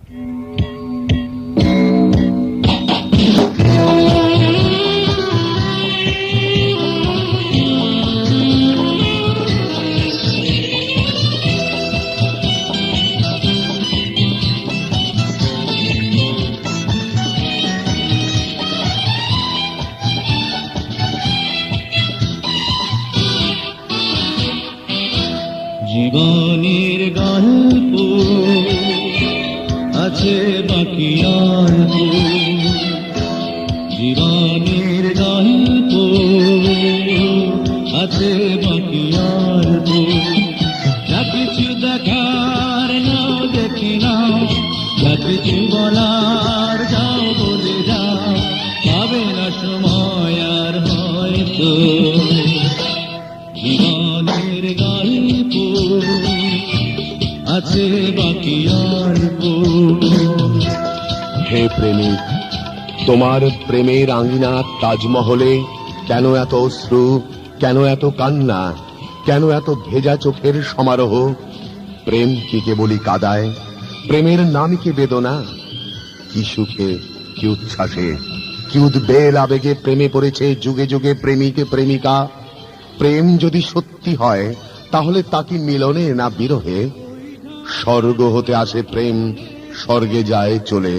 জীবনের গল্প আছে বাকি অল্প, জীবনের গল্প আছে বাকি অল্প। যা কিছু দেখার নাও দেখে নাও, যা কিছু বলার যাও বলে যাও, পাবে না সময় আর হয়তো। জীবনের গল্প আছে বাকি অল্প। হে প্রেমিক, তোমার প্রেমের আঙিনা তাজমহলে কেন এত অশ্রু, কেন এত কান্না, কেন এত ভেজা চোখের সমারোহ? প্রেম কি কেবলই কাদায়? প্রেমের নাম কি বেদনা? কি সুখে, কি উচ্ছ্বাসে, কি উদ্বেল আবেগে প্রেমে পড়েছে যুগে যুগে প্রেমিক প্রেমিকা। প্রেম যদি সত্যি হয় তাহলে তা কি মিলনে না বিরহে? স্বর্গ হতে আসে প্রেম, স্বর্গে যায় চলে।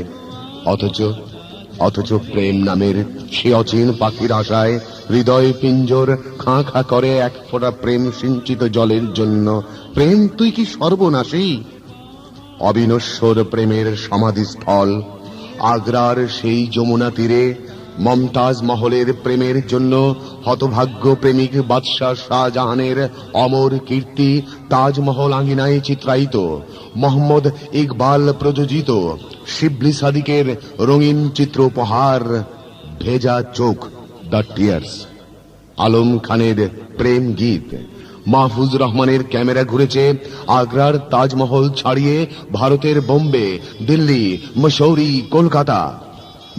অথচ প্রেম নামের সে অচিন পাখির আশায় হৃদয় পিঞ্জর খাঁ খাঁ করে এক ফোঁটা প্রেম সিঞ্চিত জলের জন্য। প্রেম তুই কি সর্বনাশী? অবিনশ্বর প্রেমের সমাধিস্থল আগ্রার সেই যমুনা তীরে মমতাজ মহলের প্রেমের জন্য হতভাগ্য প্রেমিক বাদশাহ শাহজাহানের অমর কীর্তি তাজমহল আঙ্গিনায় চিত্রায়িত। মোহাম্মদ ইকবাল প্রযোজিত শিবলি সাদিকের রঙিন চিত্র উপহার ভেজা চোখ, দ্য টিয়ার্স। আলম খানের প্রেম গীত। মাহফুজ রহমানের ক্যামেরা ঘুরেছে আগ্রার তাজমহল ছাড়িয়ে ভারতের বোম্বে, দিল্লি, মসৌরি, কলকাতা।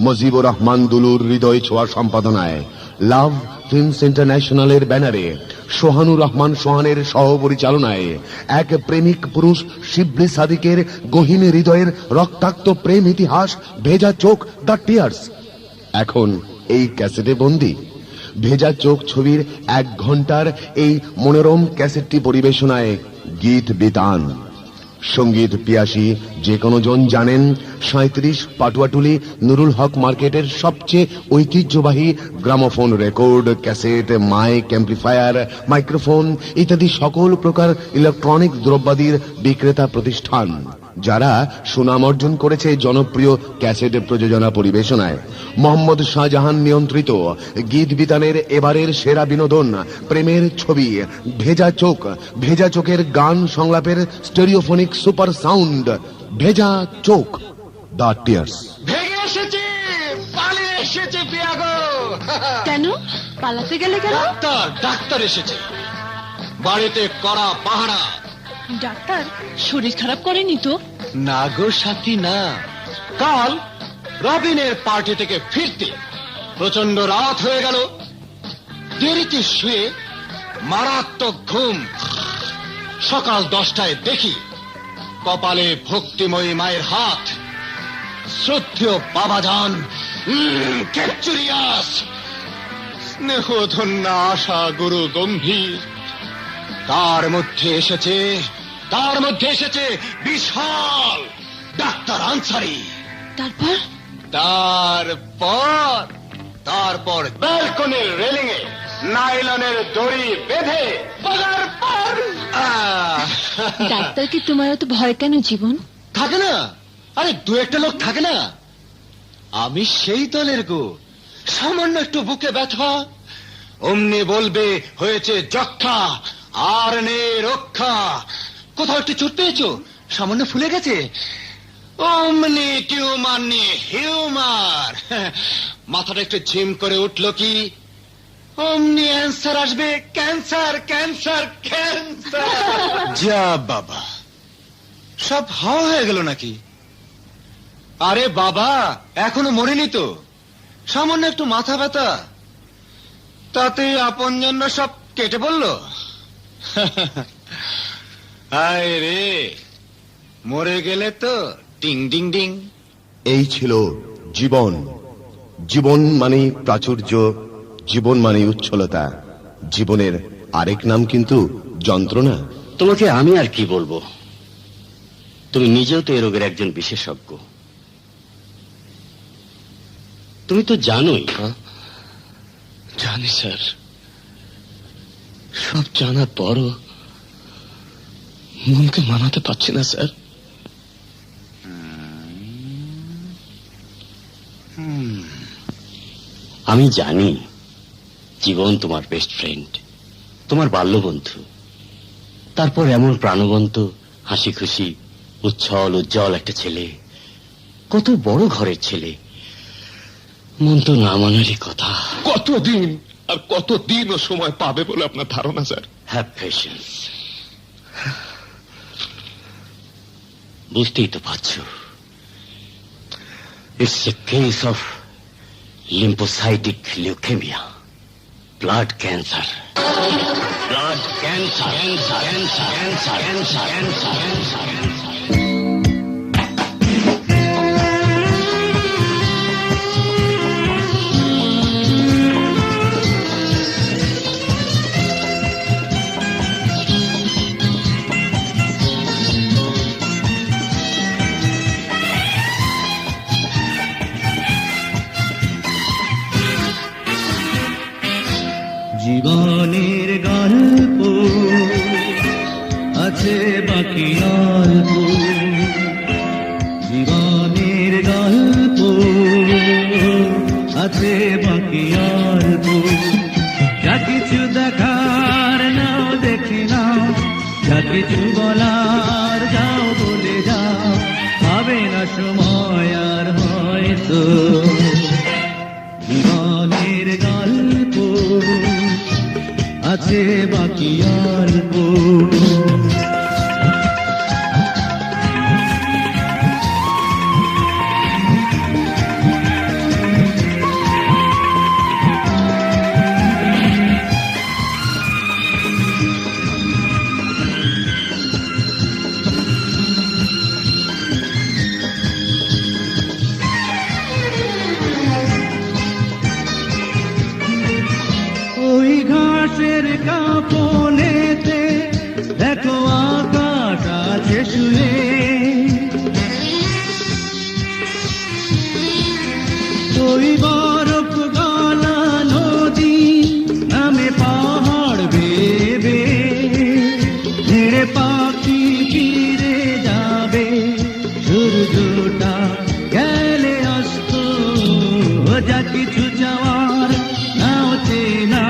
মুজিবুর রহমান দুলুর হৃদয় ছোঁয়া সম্পাদনায় লাভ ফিল্মস ইন্টারন্যাশনালের ব্যানারে সোহানুর রহমান সোহানের সহ পরিচালনায় এক প্রেমিক পুরুষ শিবলি সাদিকের গহীন হৃদয়ের রক্তাক্ত প্রেম ইতিহাস ভেজা চোখ, দ্য টিয়ার্স এখন এই ক্যাসেটে বন্দী। ভেজা চোখ ছবির 1 ঘন্টার এই মনোরম ক্যাসেটটি পরিবেশনায় গীত বিতান। সঙ্গীত পিয়াসী যে কোনো জন জানেন 37 পাটুয়াটুলি নুরুল হক মার্কেটের সবচেয়ে ঐতিহ্যবাহী gramophone, record, cassette, mic, amplifier, microphone ইত্যাদি সকল প্রকার ইলেকট্রনিক দ্রব্যাদির বিক্রেতা প্রতিষ্ঠান, যারা সুনাম অর্জন করেছে জনপ্রিয় ক্যাসেট প্রযোজনা পরিবেশনায়। মোহাম্মদ শাহজাহান নিয়ন্ত্রিত গীত বিতানের এবারের সেরা বিনোদন প্রেমের ছবি ভেজা চোখ। ভেজা চোখের গান সংলাপের স্টেরিওফোনিক সুপার সাউন্ড ভেজা চোখ, দ্য টিয়ার্স। ভেগে এসেছে, পালিয়ে এসেছে পিয়াগো। কেন পালাতে গেলে কেন? ডাক্তার এসেছে, বাড়িতে কড়া পাহারা। ডাক্তার শরীর খারাপ করেনি তো? না গো সাথী, না। কাল রবিনের পার্টি থেকে ফিরতে প্রচন্ড রাত হয়ে গেল। দেরিতে শুয়ে মারাত্মক ঘুম। সকাল 10টায় দেখি কপালে ভক্তিময়ী মায়ের হাত। শ্রদ্ধেয় বাবাজান ক্যাচুরিয়াস, স্নেহধন্য আশা গুরু গম্ভীর। তার মধ্যে এসেছে বিশাল ডাক্তার আনসারি। তারপর ব্যালকনির রেলিং এ নাইলনের দড়ি বেঁধে বাগার পার। ডাক্তার কি তোমার তো ভয় কেন জীবন? থাকে না, আরে 2-1টা লোক থাকে না। আমি সেই দলের গো। সামান্য একটু বুকে ব্যথা, অমনি বলবে হয়েছে যক্ষা, আর নেই রক্ষা। কোথাও একটু চোট পেয়েছো, সামান্য ফুলে গেছে, অমনি টিউমার নিয়ে হিউমার। মাথাটা একটু ঝিম করে উঠলো কি, অমনি অ্যান্সার আসবে ক্যান্সার ক্যান্সার ক্যান্সার। যা বাবা, সব হাওয়া হয়ে গেল নাকি? আরে বাবা, এখনো মরিনি তো, সামান্য একটু মাথা ব্যথা, তাতে আপন জন্য সব কেটে পড়লো। হায় রে, মরে গেলে তো টিং ডিং ডিং। এই ছিল জীবন। জীবন মানে প্রাচুর্য, জীবন মানে উচ্ছলতা। জীবনের আরেক নাম কিন্তু যন্ত্রণা। তোমাকে আমি আর কি বলবো, তুমি নিজেও তো এ রোগের একজন বিশেষজ্ঞ। তুমি তো জানোই। জানি স্যার, সব জানার পরও মনকে মানাতে পারছি না স্যার। আমি জানি জীবন তোমার বেস্ট ফ্রেন্ড, তোমার বাল্যবন্ধু। তারপর এমন প্রাণবন্ত, হাসি খুশি, উচ্ছল উজ্জ্বল একটা ছেলে, কত বড় ঘরের ছেলে, মন তো না মানারই কথা। কতদিন আর কতদিন ও সময় পাবে বলে আপনার ধারণা স্যার? Have patience. বুঝতেই তো পারছো, it's a case of lymphocytic leukaemia, blood cancer. Blood cancer, cancer, cancer, cancer, cancer, cancer, cancer. জীবনের গল্প আছে বাকি অল্প, জীবনের গল্প আছে বাকি অল্প। যা কিছু দেখার নাও দেখে নাও, যা কিছু বলার যাও বলে যাও, পাবে না সময় আর হয়তো। জীবনের গল্প আছে বাকি অল্প। ওই ঘাসের কাপনেতে দেখো আকাশ আছে শুয়ে, ওই বরফ গলা নদী নামে পাহাড় বেবে, ছেড়ে পাখি ফিরে যাবে, সূর্যটা গেলে অস্ত। যা কিছু যাওয়ার নাও চেনা,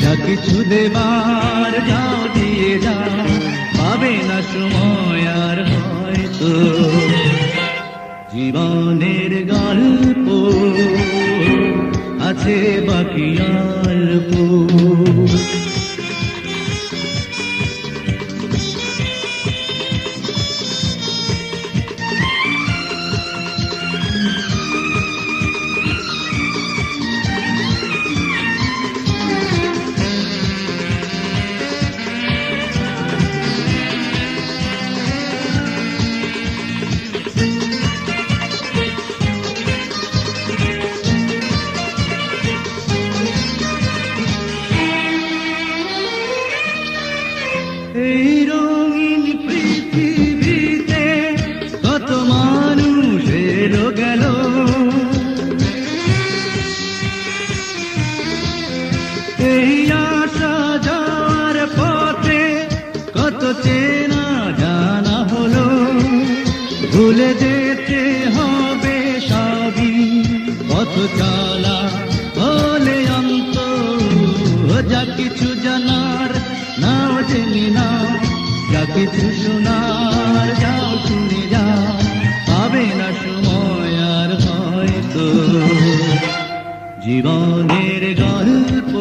যা কিছু দেবার যাও দিয়ে যাও, পাবে না সময় আর হয়তো। জীবনের গল্প আছে বাকি অল্প। এই রঙিন পৃথিবীতে কত মানুষ এলো গেল, এই আসা যাওয়ার পথে কত চেনা জানা হলো। ভুলে যেতে হবে সবই, পথ চলা বলে অন্ত। যা কিছু জানার নাও জেনে নাও, যা কিছু শোনার যাও শুনে যাও, পাবে না সময় আর হয়তো। জীবনের গল্প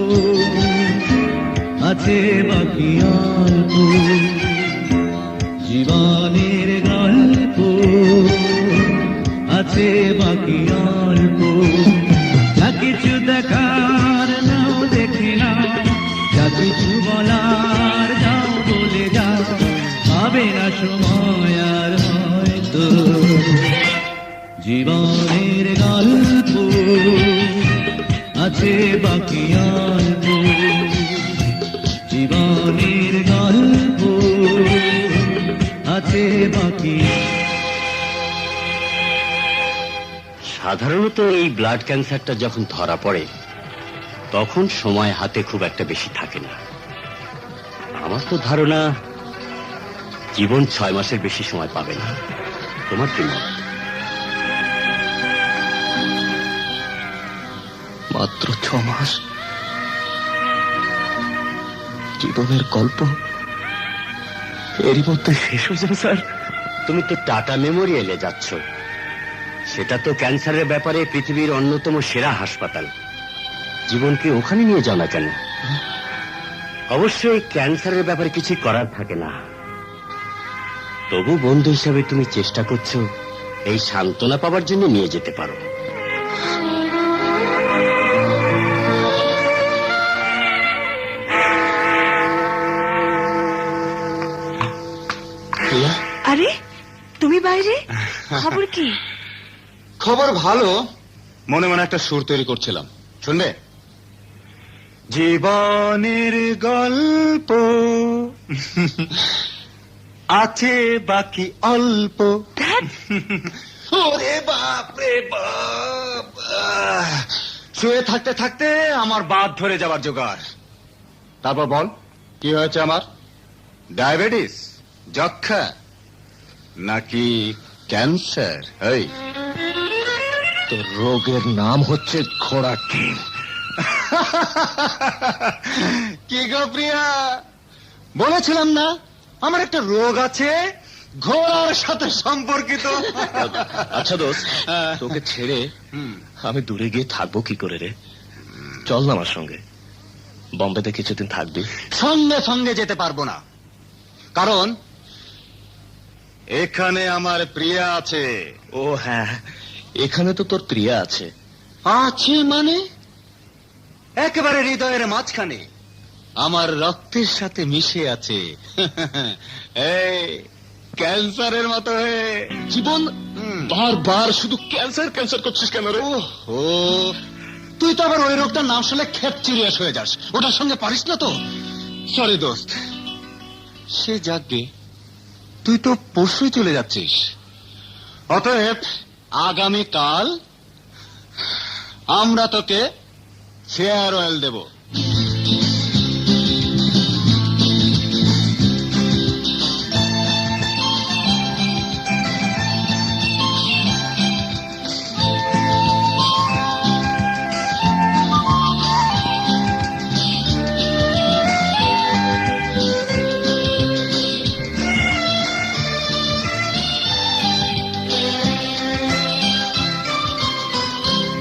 আছে বাকি অল্প। জীবনের গল্প আছে বাকি অল্প। যা কিছু দেখার নাও দেখে নাও, যা কিছু বলার যাও বলে যাও, পাবে জীবনের গল্প আছে বাকি অল্প, জীবনের গল্প আছে বাকি। সাধারণত এই ব্লাড ক্যান্সারটা যখন ধরা পড়ে তখন সময় হাতে খুব একটা বেশি থাকে না। আমার তো ধারণা জীবন 6 মাসের বেশি সময় পাবে না। তোমার কি মত? মাত্র 6 মাস? জীবনের গল্প এরই মধ্যে শেষ হয়ে যাবে স্যার? তুমি তো টাটা মেমোরিয়ালে যাচ্ছ, সেটা তো ক্যান্সারের ব্যাপারে পৃথিবীর অন্যতম সেরা হাসপাতাল। জীবনকে ওখানে নিয়ে যাও না কেন? অবশ্যই ক্যান্সারের ব্যাপারে কিছু করার থাকে না, তবু বন্ধু হিসাবে তুমি চেষ্টা করছো, এই সান্ত্বনা পাওয়ার জন্য নিয়ে যেতে পারো। আরে তুমি বাইরে, খবর কি? খবর ভালো, মনে মনে একটা সুর তৈরি করছিলাম, শুনবে? জীবনের গল্প আছে বাকি অল্প। ওরে বাপ রে বাপ, শুয়ে থাকতে থাকতে আমার বাত ধরে যাবার জোগাড়। তারপর বল, কি হয়েছে আমার? ডায়াবেটিস, যক্ষা, নাকি ক্যান্সার? এই তোর রোগের নাম হচ্ছে ঘোড়া ডিম। কি গো প্রিয়া, বলেছিলাম না আমার একটা রোগ আছে, ঘোড়ার সাথে সম্পর্কিত। আচ্ছা দোস্ত, তোকে ছেড়ে আমি দূরে গিয়ে থাকবো কি করে রে? চল না আমার সঙ্গে, বম্বেতে কিছুদিন থাকবি। সঙ্গে সঙ্গে যেতে পারবো না, কারণ এখানে আমার প্রিয়া আছে। ও হ্যাঁ, এখানে তো তোর প্রিয়া আছে। আছে মানে? একেবারে হৃদয়ের মাঝখানে, আমার রক্তের সাথে মিশে আছে। এই ক্যান্সারের মতো হয়ে। জীবন বারবার শুধু ক্যান্সার ক্যান্সার করছিস কেন রে? ও তুই তো আবার ওই রোগটার নাম শুনলে খেপচিরিয়াস হয়ে যাস, ওটার সঙ্গে পারিস না তো। সরি দোস্ত, সে যাকে তুই তো পরশুই চলে যাচ্ছিস, অতএব আগামীকাল আমরা তোকে ফেয়ারওয়েল দেব।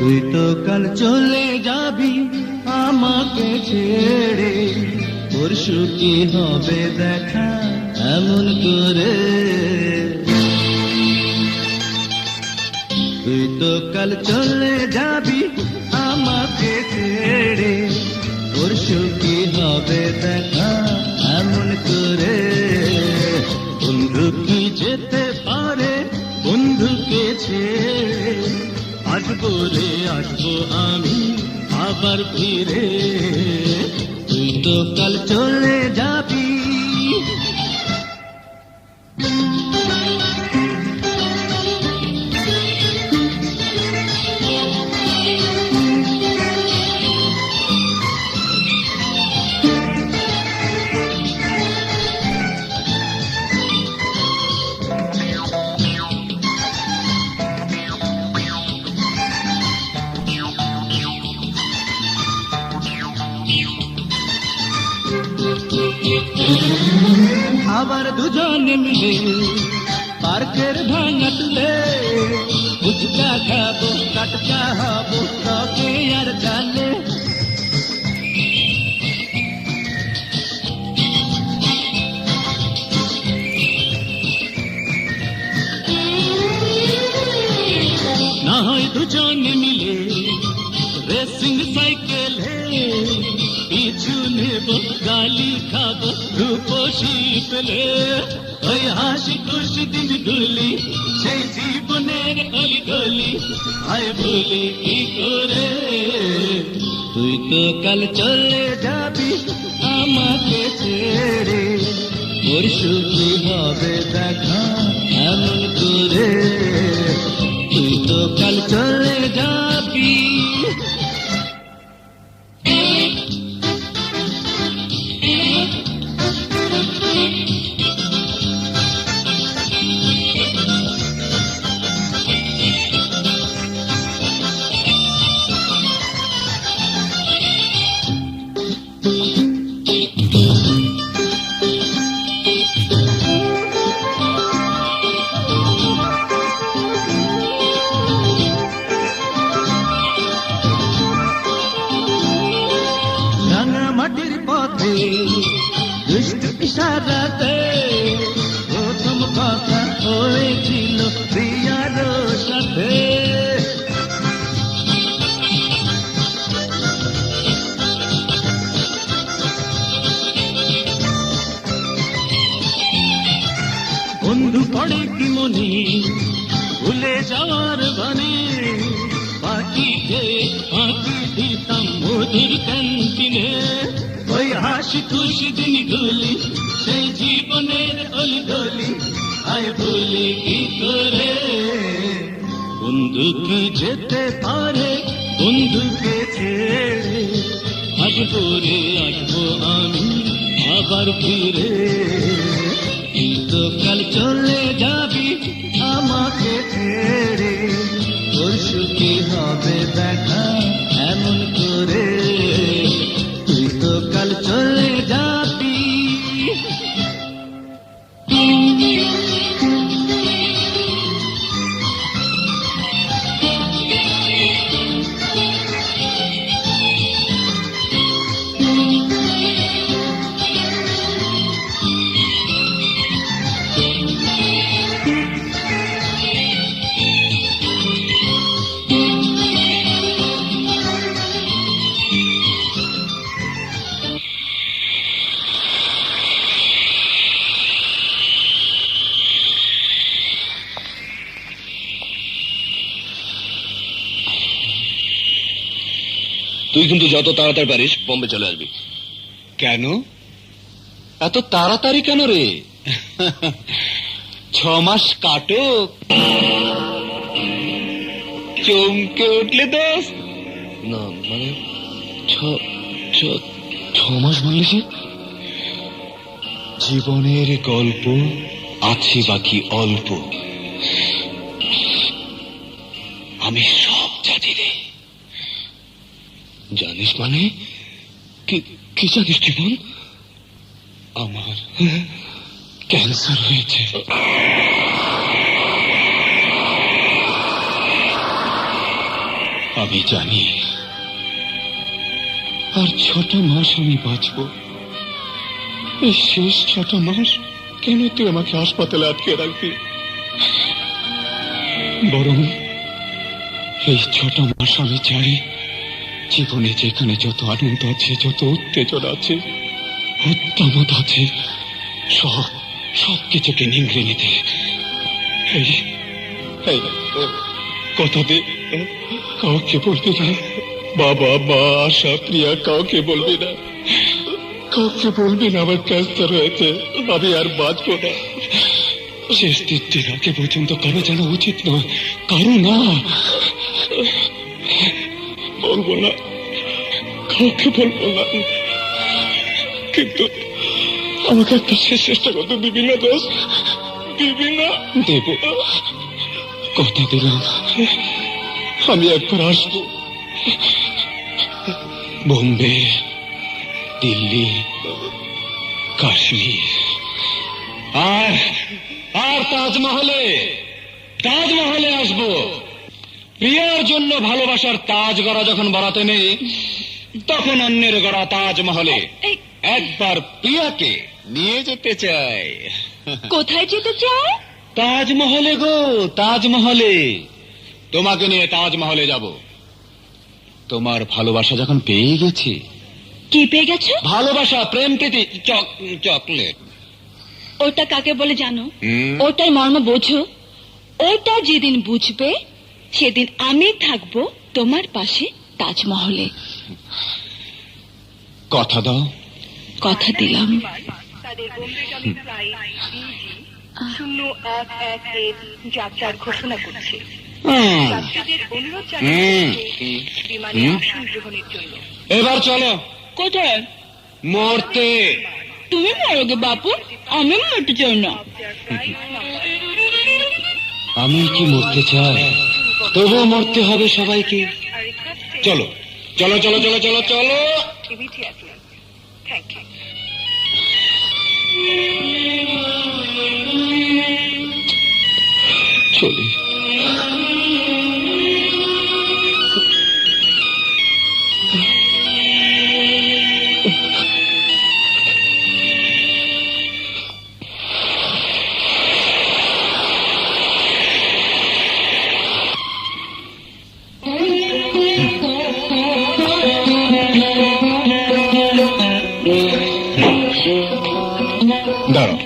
তুই তো কাল চলে যাবি আমাকে ছেড়ে, পরশু কি হবে দেখা এমন করে? তুই তো কাল চলে যাবি আমাকে ছেড়ে, পরশু কি হবে দেখা এমন করে? বন্ধু কি যেতে পারে বন্ধুকে ছেড়ে? আসবো রে আসবো আমি আবার ফিরে, তুই তো কাল চলে যাবি। আবার দুজনে মিলে পার্কের ভাঙা তুলে ফুচকা খাবো, কাটকা হবো তবে আর জানে। না হয় দুজনে মিলে রেসিং সাইকেলে পিছু নেব, গালি খাবো রূপসী পেলে। ওই হাসি খুশি দিন গুলি সেই জীবনের অলি গলি আয় ভুলি কি করে, তুই তো কাল চলে যাবি আমাকে ছেড়ে, পরশু কি হবে দেখা এমন করে, তুই তো কাল চলে যাবি। মাটির পথে দুষ্ট ইশারাতে প্রথম কথা হয়েছিল প্রিয়ার সাথে, বন্ধু পড়ে কি মনে ভুলে যাওয়ার বানে, পাখিকে পাখি দিতাম মধুর ক্যান্টিনে, ওই হাসি খুশি দিনগুলি সেই জীবনের অলিগলি, আয় ভুলি কি করে, বন্ধু কি যেতে পারে বন্ধুকে ছেড়ে, আসবো রে আসবো আমি আবার ফিরে, তুই তো কাল চলে যাবি আমাকে ছেড়ে, পরশু কি হবে দেখা এমন করে, তুই তো কাল চলে যাবি। তুই কিন্তু যত তাড়াতাড়ি পারিস বোম্বে চলে আসবি। কেন এত তাড়াতাড়ি কেন রে? 6 মাস কাটুক। চমকে উঠলে দোষ। না মানে 6 মাস বললি সে? জীবনের গল্প আছে বাকি অল্প, আমি সব জানি রে। জানিস মানে কি জানিস জীবন? আমার ক্যান্সার হয়েছে। আমি জানি আর 6টা মাস আমি বাঁচব। এই শেষ 6টা মাস কেন তুই আমাকে হাসপাতালে আটকে রাখবি? বরং এই 6টা মাস আমি চাই জীবনে যেখানে যত আনন্দ আছে, যত উত্তেজনা আছে, উত্তমত আছে, সব কিছুকে নিংড়ে নিতে। কথা দে, কাউকে বলবি না। বাবা, মা, আশা, প্রিয়া কাউকে বলবি না। কাউকে বলবি না আমার ক্যান্সার হয়েছে, আমি আর বাঁচবো না। শেষ দিন আগে পর্যন্ত কারো জানা উচিত নয়, কারো না। বলবো না, কাউকে বলবো না। কিন্তু আমাকে একটা শেষ চেষ্টা করতে দিবি না দোস্ত? দিবি না? দেব, কথা দিলাম। আমি একবার আসবো। বোম্বে, দিল্লি, কাশ্মীর, আর তাজমহলে আসবো। প্রিয়ার জন্য ভালোবাসার তাজ গড়া যখন বাড়াতে নেই, তখন অন্যের গড়া তাজমহলে একবার প্রিয়াকে নিয়ে যেতে চাই। কোথায় যেতে চাও? তাজমহলে গো, তাজমহলে। তোমাকে নিয়ে তাজমহলে যাব। তোমার ভালোবাসা যখন পেয়ে গেছি। কি পেয়ে গেছো? ভালোবাসা, প্রেম, প্রীতি, চকলেট। ওটা কাকে বলে জানো? ওটার মর্ম বোঝো? ওটা যেদিন বুঝবে সেদিন আমি থাকবো তোমার পাশে তাজমহলে। কথা দাও। কথা দিলাম। তাদের বোম্বেগামী ফ্লাইট BG-0111 যাত্রার ঘোষণা করছে। যাত্রীদের অনুরোধ জানাচ্ছি বিমানে আসন গ্রহণের জন্য। এবার চলো। কোথায়? মরতে। তুমি মরোগে বাপু, আমি মরতে চাই না। আমি কি মরতে চাই? তবুও মরতে হবে সবাইকে। চলো চলো চলো চলো চলো চলো। Immediately. Thank you. চলি। দাঁড়াও।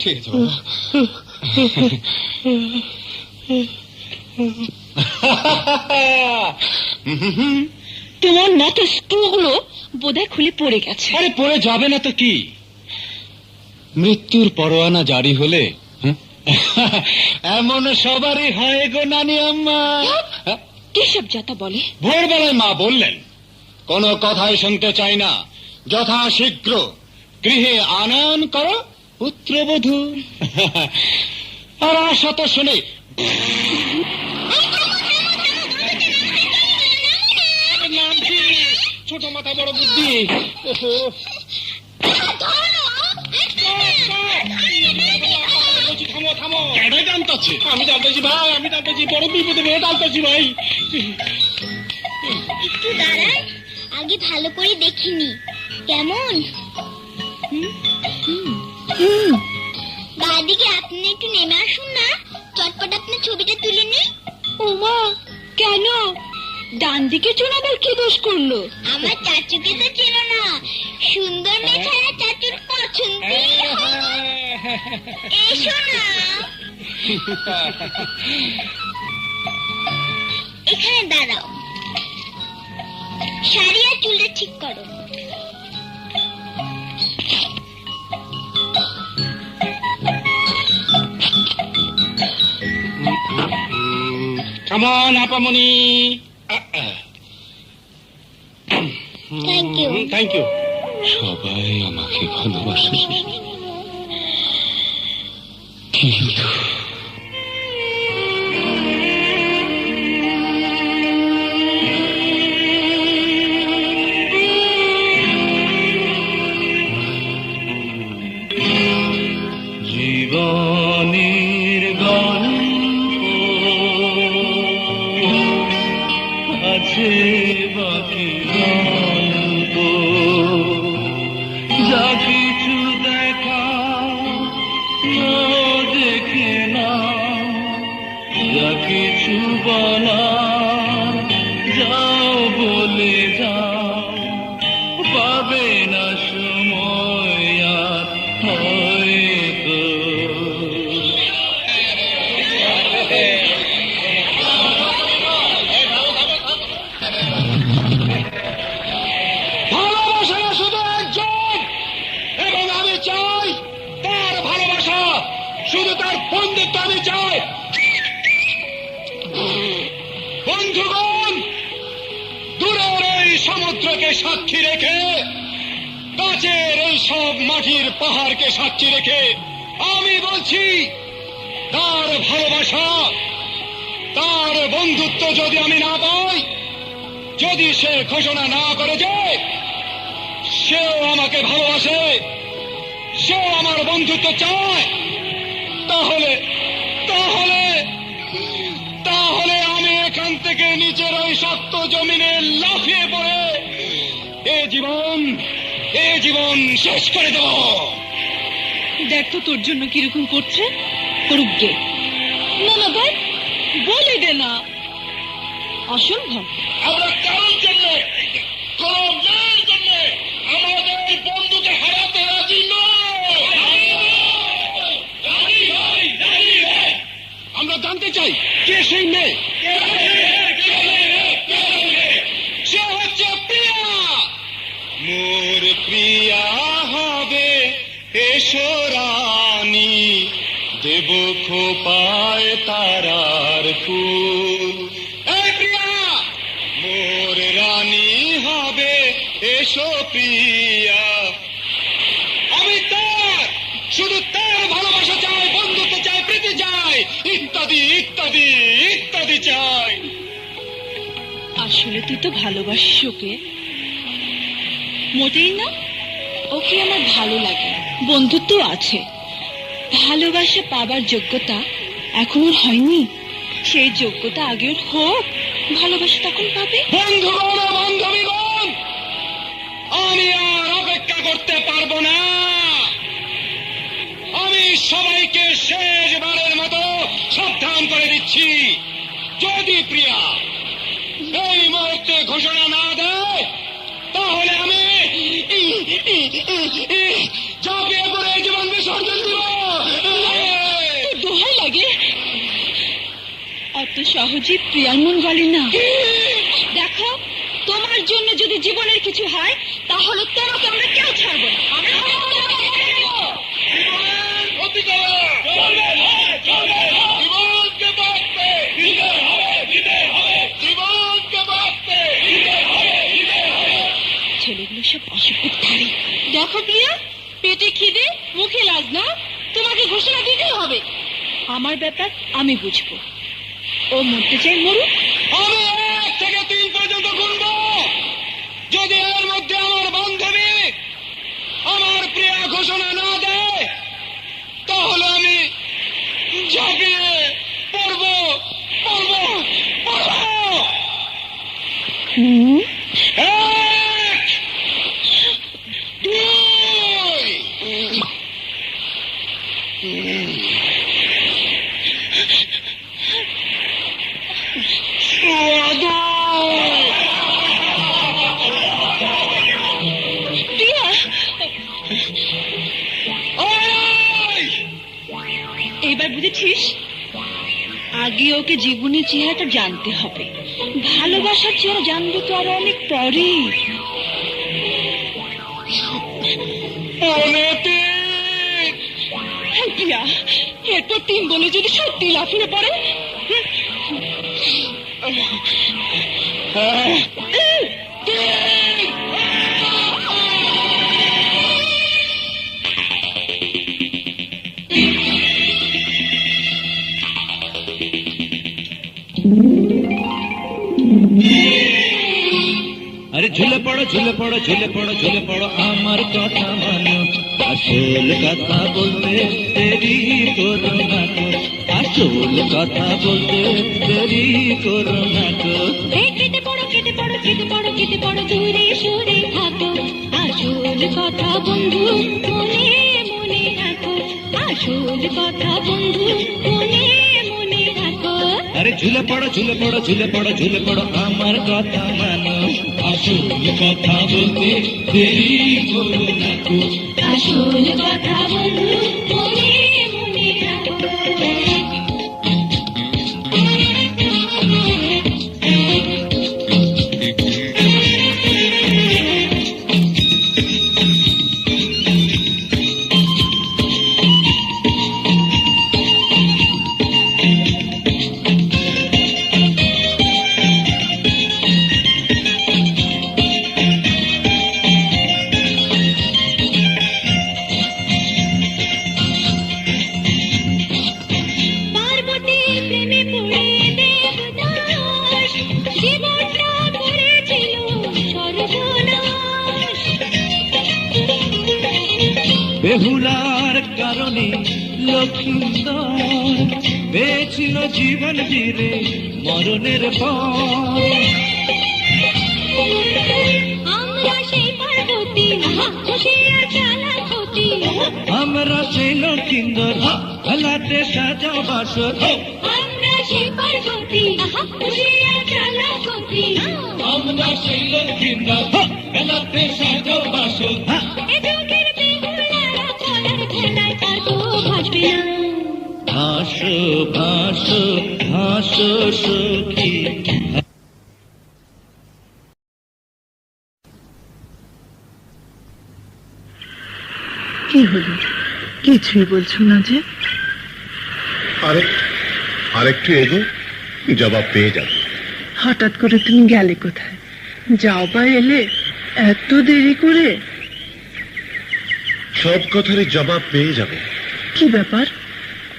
ঠিক আছে বাবা। তোমার নাতে স্ক্রুগুলো বোধহয় খুলে পড়ে গেছে। আরে পড়ে যাবে না তো কি? মৃত্যুর পরোয়ানা জারি হলে এমন সবারই হয় গো নানি আম্মা। কিসব যাতা বলে? ভোরবেলায় মা বললেন, কোনো কথাই শুনতে চাই না, যথা শীঘ্র গৃহে আনয়ন করো পুত্রবধূ। আর আশা তো শুনে ছোট মাথা বড় বুদ্ধি। থামো থামো, কেডাই টানতাছে? আমি টানতেছি ভাই, আমি টানতেছি, বড় বিপদে মেয়ে টানতেছি ভাই। একটু দাঁড়ান, আগে ভালো করে দেখিনি কেমন। বাদিকে আপনি একটু নেমে আসুন না, চটপট আপনার ছবিটা তুলে নিই। ওমা, কেন? ডান দিকে চলে আবার কি দোষ করলো? আমার চাচুকে তো ছিল না, সুন্দর মেয়ে ছাড়া চাচুর পছন্দই হয় না। এসো না, এখানে দাঁড়াও, শাড়ি আর চুলটা ঠিক করো। Come on, আপামনি। Thank you. Thank you. সবাই আমাকে ভালোবাসে, কিন্তু জীবনের গল্প আছে বাকি গল্প, যা কিছু দেখা দেখে না, যা কিছু বলা যাও বলে যাও, পাবে না সময় আর হয়তো। ভালোবাসা শুধু একজন, এবং আমি চাই তার ভালোবাসা, শুধু তার বন্ধুত্ব আমি চাই। বন্ধুগণ, দূরের এই সমুদ্রকে সাক্ষী রেখে, কাছের এই সব মাটির পাহাড়কে সাক্ষী রেখে আমি বলছি, তার ভালোবাসা, তার বন্ধুত্ব যদি আমি না পাই, যদি সে ঘোষণা না করে যে সেও আমাকে ভালোবাসে, সেও আমার বন্ধুত্ব চায়, তাহলে তাহলে তাহলে আমি এখান থেকে নিচের ওই শক্ত জমিনে লাফিয়ে পড়ে এ জীবন শেষ করে দেব। দেখ তো তোর জন্য কিরকম করছে। করুক গে। না না ভাই, বলে দে না। অসম্ভব। আমরা কারোর জন্য, কোন মেয়ের জন্য আমাদের বন্ধুকে হারাতে রাজি নই। আমরা জানতে চাই কে সেই মেয়ে। সে হচ্ছে প্রিয়া। মোর প্রিয়া হবে এসো রানী, দেব খোপায় তারার ফুল। এই প্রিয়া মোর রানী হবে এসো প্রিয়া। আমি তার, শুধু তার ভালোবাসা চাই, বন্ধুত্ব চাই, প্রীতি চাই, ইত্যাদি ইত্যাদি ইত্যাদি চাই। আসলে তুই তো ভালোবাসিস ওকে। মোটেই না, ওকে আমার ভালো লাগে, বন্ধুত্ব আছে। ভালোবাসা পাবার যোগ্যতা এখন ওর হয়নি, সেই যোগ্যতা আগে ওর হোক, ভালোবাসা তখন পাবে। বন্ধুগণ ও বান্ধবীগণ, আমি আর অপেক্ষা করতে পারবো না। আমি সবাইকে শেষবারের মতো সাবধান করে দিচ্ছি, যদি প্রিয়া এই মুহূর্তে ঘোষণা না দেয়, তাহলে আমি ঝাঁপিয়ে পড়ে জীবন বিসর্জন দিব। দোহাই লাগে, অত সহজে প্রিয়ার মন গলে না। দেখো, তোমার জন্য যদি জীবনের কিছু হয়, তাহলে তোমাকে আমরা কেউ ছাড়বো না। ছেলেগুলো সব অসুখ ধারে। দেখো প্রিয়া, পেটে খিদে, মুখে লাজ না, তোমাকে ঘোষণা দিতেই হবে। আমার ব্যাপার আমি বুঝবো। ও মরতে চাই মরুক। আমি 1 থেকে 3 পর্যন্ত গুনব। যদি এর মধ্যে আমার বান্ধবী আমার প্রিয়া ঘোষণা না দেয়, তাহলে আমি ঝাঁপিয়ে পড়বো পড়বো পড়বো। 1, 2, প্রিয়া, এবার বুঝেছিস? আগে ওকে জীবনের চেহারাটা জানতে হবে, ভালোবাসার চেহারা জানবে তো আরো অনেক পরে। প্রিয়া, এরপর 3 বলে যদি সত্যি লাফিয়ে পড়ে, আরে ঝুলে পড়ো ঝুলে পড়ো ঝুলে পড়ো ঝুলে পড়ো আমার কথা মানো, আসল কথা বলতে দেরি করো না তো, আসল কথা বলতে দেরি করো না তো। কেটে পড়ো কেটে পড়ো কেটে পড়ো কেটে পড়ো, দূরে সরে থাকো, আসল কথা বন্ধু মনে মনে রাখো, আসল কথা বন্ধু মনে মনে রাখো। আরে ঝুলে পড়ো ঝুলে পড়ো ঝুলে পড়ো ঝুলে পড়ো আমার কথা মানো, আসল কথা বলতে দেরি করো না তো, আসল কথা বন্ধু মনে মনে রাখো। বেহুলার কারণে লক্ষ্মীন্দর পেয়েছিল জীবন জুড়ে মরণের পর। আমরা সেই পার্বতী, খুশি আর চালাকতি, আমরা সেই লক্ষিন্দর খেলাতে সাজা বাসর আমরা সেই পার্বতী উড়িয়া চালা গতি আমরা সেই লক্ষিন্দর খেলাতে সাজা বাসর এ যুগের বেহুলারা চলার খেলায় আর তো ভাসবে না ভাসো ভাসো ভাসো সখী। কি হলো, কিছুই বলছো না যে? আরেকটু এগো, জবাব পেয়ে যাবে। হঠাৎ করে তুমি গেলে কোথায়? যাও বা এলে এত দেরি করে? সব কথারই জবাব পেয়ে যাবে। কি ব্যাপার,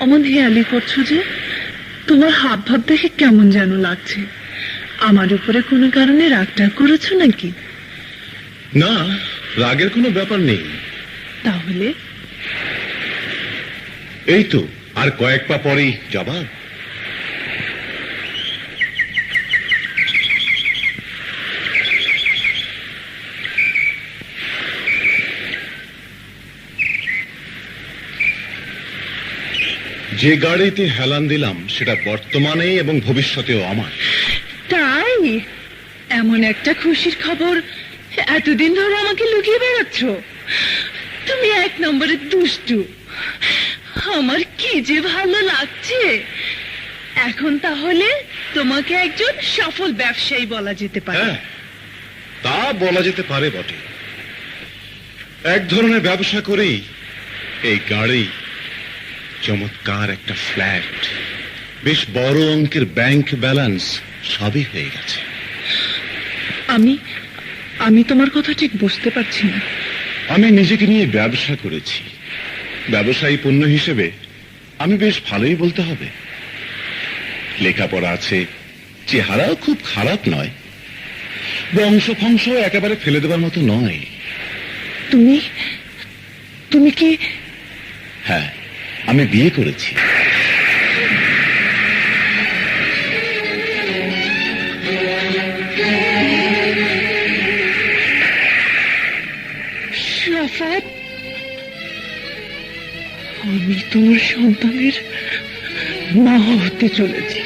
অমন হেয়ালি করছো যে? তোমার হাব ভাব দেখে কেমন যেন লাগছে। আমার উপরে কোনো কারণে রাগটা করেছো নাকি? না, রাগের কোনো ব্যাপার নেই। তাহলে এই তো আর কয়েক পা পরেই জবাব। যে গাড়িতে হেলান দিলাম সেটা বর্তমানে এবং ভবিষ্যতেও আমার। তাই? এমন একটা খুশির খবর এতদিন ধরে আমাকে লুকিয়ে বেড়াচ্ছ? তুমি এক নম্বরের দুষ্টু। আমার কি যে ভালো লাগছে। এখন তাহলে তোমাকে একজন সফল ব্যবসায়ী বলা যেতে পারে। হ্যাঁ, তা বলা যেতে পারে বটে। এক ধরনের ব্যবসা করেই এই গাড়ি, চমৎকার একটা ফ্ল্যাট, বেশ বড় অঙ্কের ব্যাংক ব্যালেন্স সবই হয়ে গেছে। আমি তোমার কথা ঠিক বুঝতে পারছি না। আমি নিজেকে নিয়ে ব্যবসা করেছি। ব্যবসায়ী পণ্য হিসেবে আমি বেশ ভালোই বলতে হবে। লেখাপড়া আছে, চেহারাও খুব খারাপ নয়, বংশ ফংশ একেবারে ফেলে দেবার মতো নয়। তুমি কি? হ্যাঁ, আমি বিয়ে করেছি। শরাফত, আমি তোমার সন্তানের মা হতে চলেছি।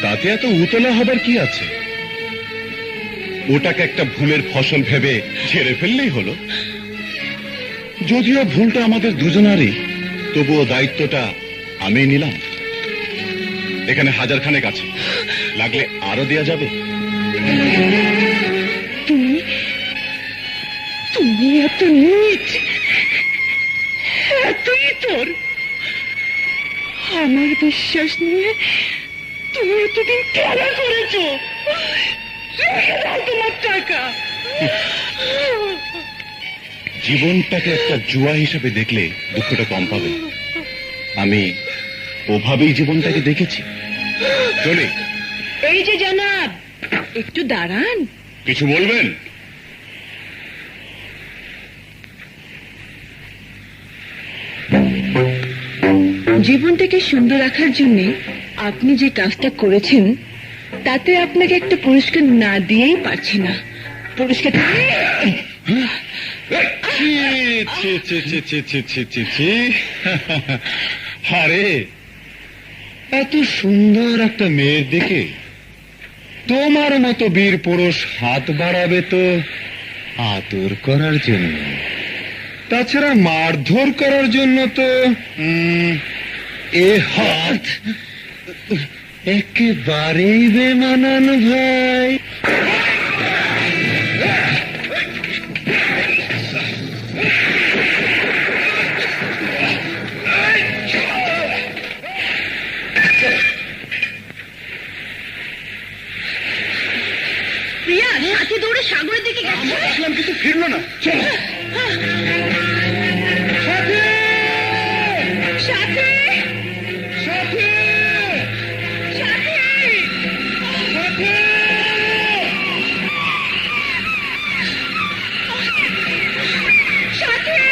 তাতে এত উতলা হবার কি আছে? ওটাকে একটা ভুলের ফসল ভেবে ছেড়ে ফেললেই হলো। যদিও ভুলটা আমাদের দুজনারই, তবুও দায়িত্বটা আমি নিলাম। এখানে হাজার খানেক আছে, লাগলে আরো দেয়া যাবে। তুমি এত নীচ, এতই তোর। আমার বিশ্বাস নিয়ে তুমি এতদিন খেলা করেছো। রেখে দাও তোমার টাকা। জীবনটাকে একটা জুয়া হিসেবে দেখলে দুঃখটা কম পাবে। আমি ওভাবেই জীবনটাকে দেখেছি। চলে। এই যে জনাব, একটু দাঁড়ান। কিছু বলবেন? জীবনটাকে সুন্দর রাখার জন্য আপনি যে কাজটা করেছেন, তাতে আপনাকে একটা পুরস্কার না দিয়েই পারছি না। পুরস্কার আরে, এত সুন্দর একটা মেয়ের দিকে তোমার মতো বীর পুরুষ হাত বাড়াবে তো আদর করার জন্য, তাছাড়া মারধর করার জন্য তো এ হাত একেবারেই বেমানান ভাই। প্রিয়া সাথী দৌড়ে সাগরের দিকে গেছে, কিন্তু ফিরলো না। চলো। সাথী সাথী সাথী! সাথী সাথী! সাথী সাথী!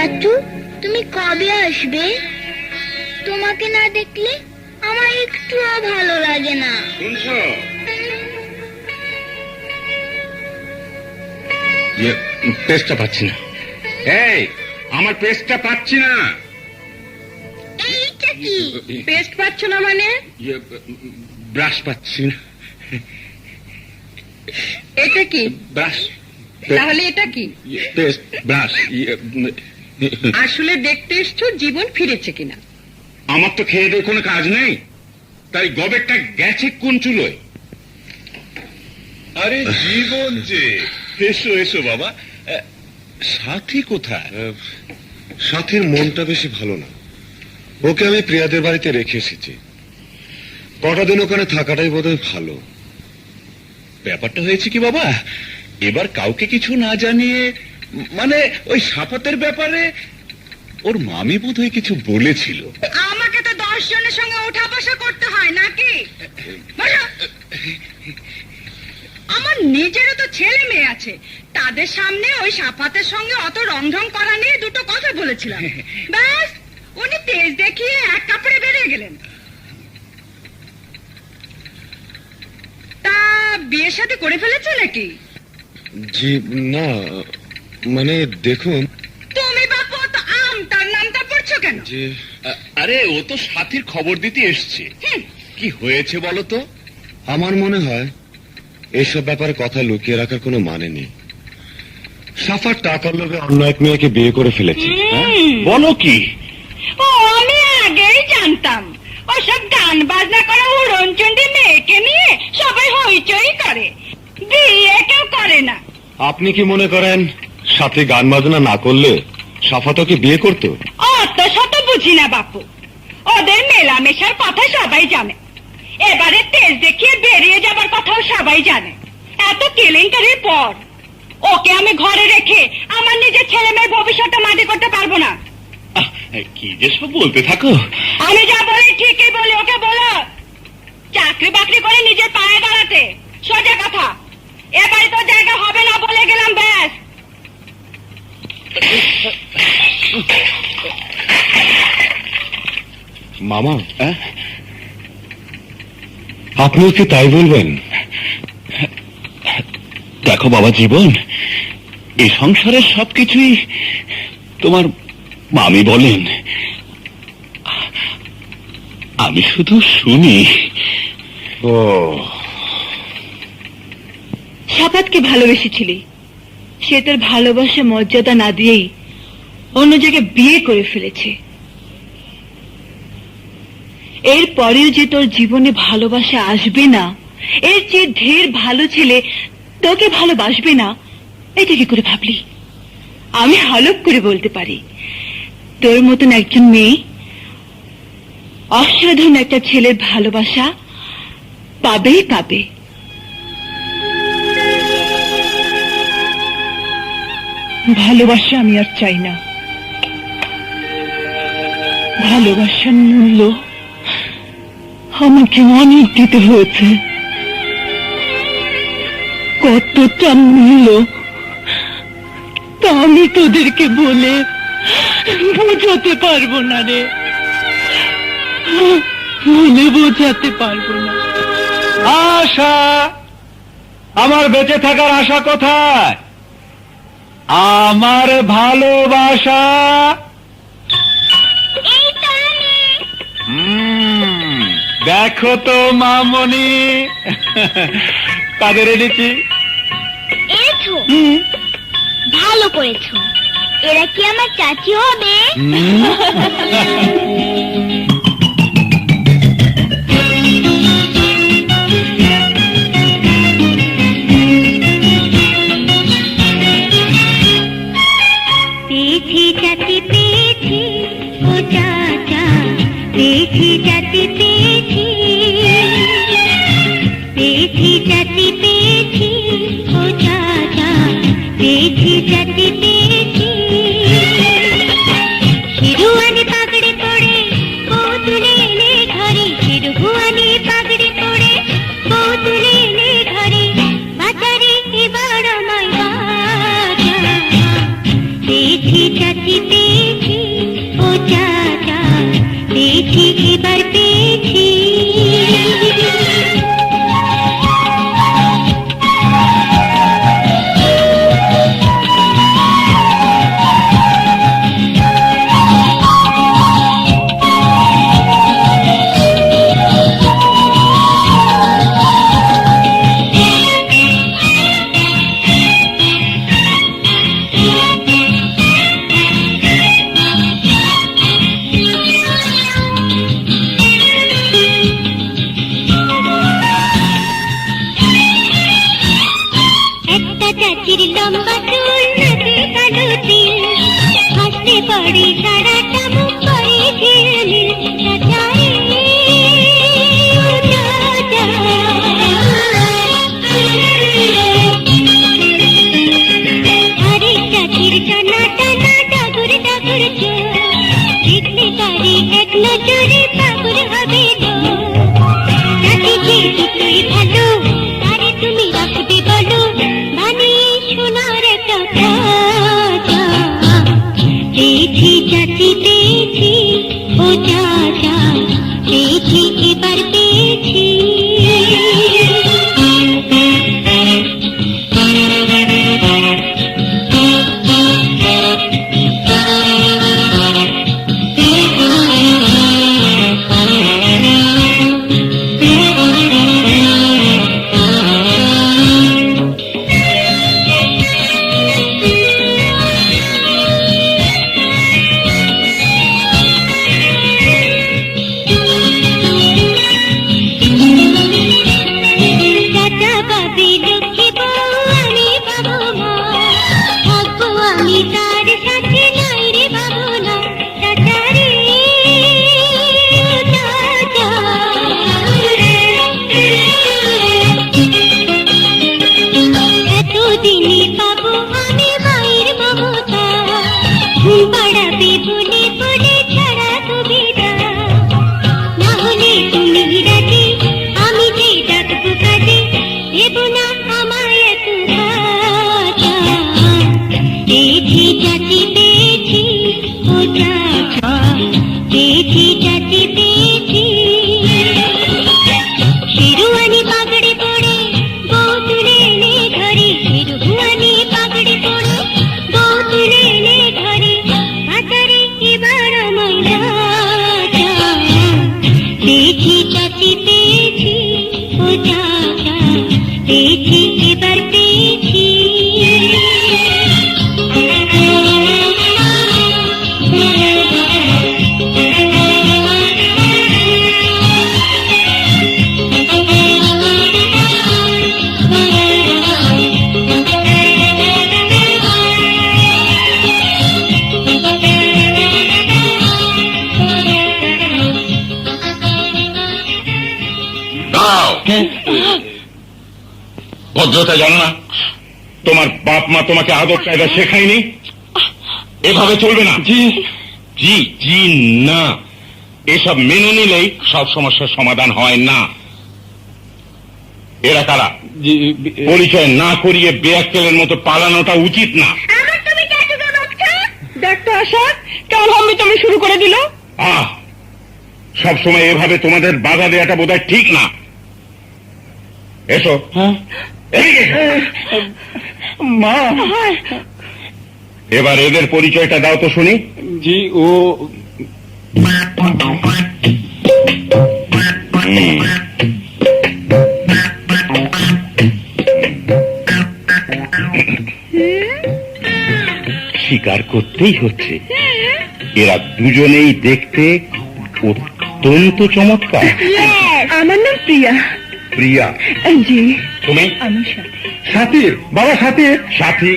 চাচু, তুমি কবে আসবে? তোমাকে না দেখলে আমার একটুও ভালো লাগে না। শুনছো? পেস্টটা পাচ্ছি না। এই, আমার পেস্টটা পাচ্ছি না। এইটা কি? পেস্ট পাচ্ছ না মানে? ব্রাশ পাচ্ছি না। এটা কি? ব্রাশ। তাহলে এটা কি? Paste, brush. আসলে দেখতে এসছো জীবন ফিরেছে কিনা। আমার তো খেয়ে দিয়ে কোনো কাজ নেই, তাই গবেরটা গেছে কোন চুলোয়? আরে জীবন যে, এসো এসো বাবা। সাথী কোথায়? সাথীর মনটা বেশি ভালো না, ওকে আমি প্রিয়াদের বাড়িতে রেখে এসেছি। কটা দিন ওখানে থাকাটাই বোধহয় ভালো। ব্যাপারটা হয়েছে কি বাবা, এবার কাউকে কিছু না জানিয়ে, মানে ওই সাফাতের ব্যাপারে ওর মামি বোধহয় কিছু বলেছিল। আমাকে তো 10 জনের সঙ্গে ওঠা বসা করতে হয় নাকি? বলো। আমার নিজেরও তো ছেলে মেয়ে আছে, তাদের সামনে ওই সাফাতের সঙ্গে অত রংঢং করা নিয়ে দুটো কথা বলেছিলাম, ব্যাস উনি তেজ দেখিয়ে এক কাপড়ে বেরিয়ে গেলেন। তা বিয়ে শাদী করে ফেলেছে নাকি? জি না, মানে দেখুন। তুমি বাপু তো তার নামটা পড়ছো কেন? যে আরে ও তো সাথীর খবর দিতে এসছে। কি হয়েছে বলো তো? আমার মনে হয় এইসব ব্যাপারে কথা লুকিয়ে রাখার কোনো মানে নেই। সাফার টাকার লোভে অন্য এক মেয়েকে বিয়ে করে ফেলেছে। বলো কি? ও আমি আগেই জানতাম, ওসব গান বাজনা করা উড়নচণ্ডী মেয়েকে নিয়ে সবাই হইচই করে, বিয়ে কেউ করে না। আপনি কি মনে করেন সাথে গান বাজনা না করলে সাফাতকে বিয়ে করতো? অত শত বুঝি না বাপু, ওদের মেলামেশার কথা সবাই জানে, এবারে তেজ দেখিয়ে বেরিয়ে যাবার কথাও সবাই জানে। এত কেলেঙ্কারির পর ওকে আমি ঘরে রেখে আমার নিজের ছেলে মেয়ের ভবিষ্যৎটা মাটি করতে পারবো না। কি যে সব বলতে থাকো। আমি যা বলি ঠিকই বলি, ওকে বলো চাকরি বাকরি করে নিজের পায়ে দাঁড়াতে। সোজা কথা, এবারে তো জায়গা হবে না বলে গেলাম, ব্যাস। মামা, আপনিও কি তাই বলবেন? দেখো বাবা জীবন, এই সংসারের সবকিছুই তোমার মামি বলেন, আমি শুধু শুনি। ও, সাফাতকে ভালোবেসেছিলি, সে তোর ভালোবাসা মর্যাদা না দিয়েই অন্য জায়গায় বিয়ে করে ফেলেছে। এর পরেও যে তোর জীবনে ভালোবাসা আসবে না, এর চেয়ে ঢের ভালো ছেলে তোকে ভালোবাসবে না, এটা কি করে ভাবলি? আমি হলফ করে বলতে পারি, তোর মতন একজন মেয়ে অসাধারণ একটা ছেলের ভালোবাসা পাবেই পাবে। ভালোবাসা আমি আর চাই না, ভালোবাসার মূল্য আমাকে অনেক দিতে হয়েছে। কতটা মূল্য তা আমি তোদেরকে বলে বোঝাতে পারবো না রে, বলে বোঝাতে পারবো না। আশা, আমার বেঁচে থাকার আশা কোথায়? আমার ভালোবাসা। দেখো তো মামনি, কাদের এনেছি। এসো, ভালো করেছো। এরা কি আমার চাচি হবে? পেয়েছি চাচি পেয়েছি, ও চাচা পেয়েছি চাচি পেয়েছি, পেয়েছি চাচি পেয়েছি, ও চাচা পেয়েছি চাচি পেয়েছি। শিরুয়ানি পাগড়ি পরে জাদুর চোখ দেখলে তারে এক নজরে পাগল হবে গো চাচি যে দুটোই ভালো তারে তুমি রাখবে বলো বানিয়ে সোনার একটা খাঁচা পেয়েছি চাচি পেয়েছি ও চাচা পেয়েছি এবার পেয়েছি ভদ্রতা জানো না? তোমার বাপ মা তোমাকে আদব কায়দা শেখায়নি? এভাবে চলবে না। জি জি জি না, এসব মেনে নিলেই সব সমস্যার সমাধান হয় না। এরা কারা? পরিচয় না করিয়ে বেয়াক্কেলের মতো পালানোটা উচিত না। দেখতো আশা কেমন হম্বিতম্বি শুরু করে দিল। সব সময় এভাবে তোমাদের বাধা দেওয়াটা বোধহয় ঠিক না। এসো। মা, এবার এদের পরিচয়টা দাও তো শুনি। জি, ও স্বীকার করতেই হচ্ছে, এরা দুজনেই দেখতে অত্যন্ত চমৎকার। আমার নাম প্রিয়া। প্রিয়া? জি। তুমি? আমি সাথীর বাবা। সাথীর সাথী?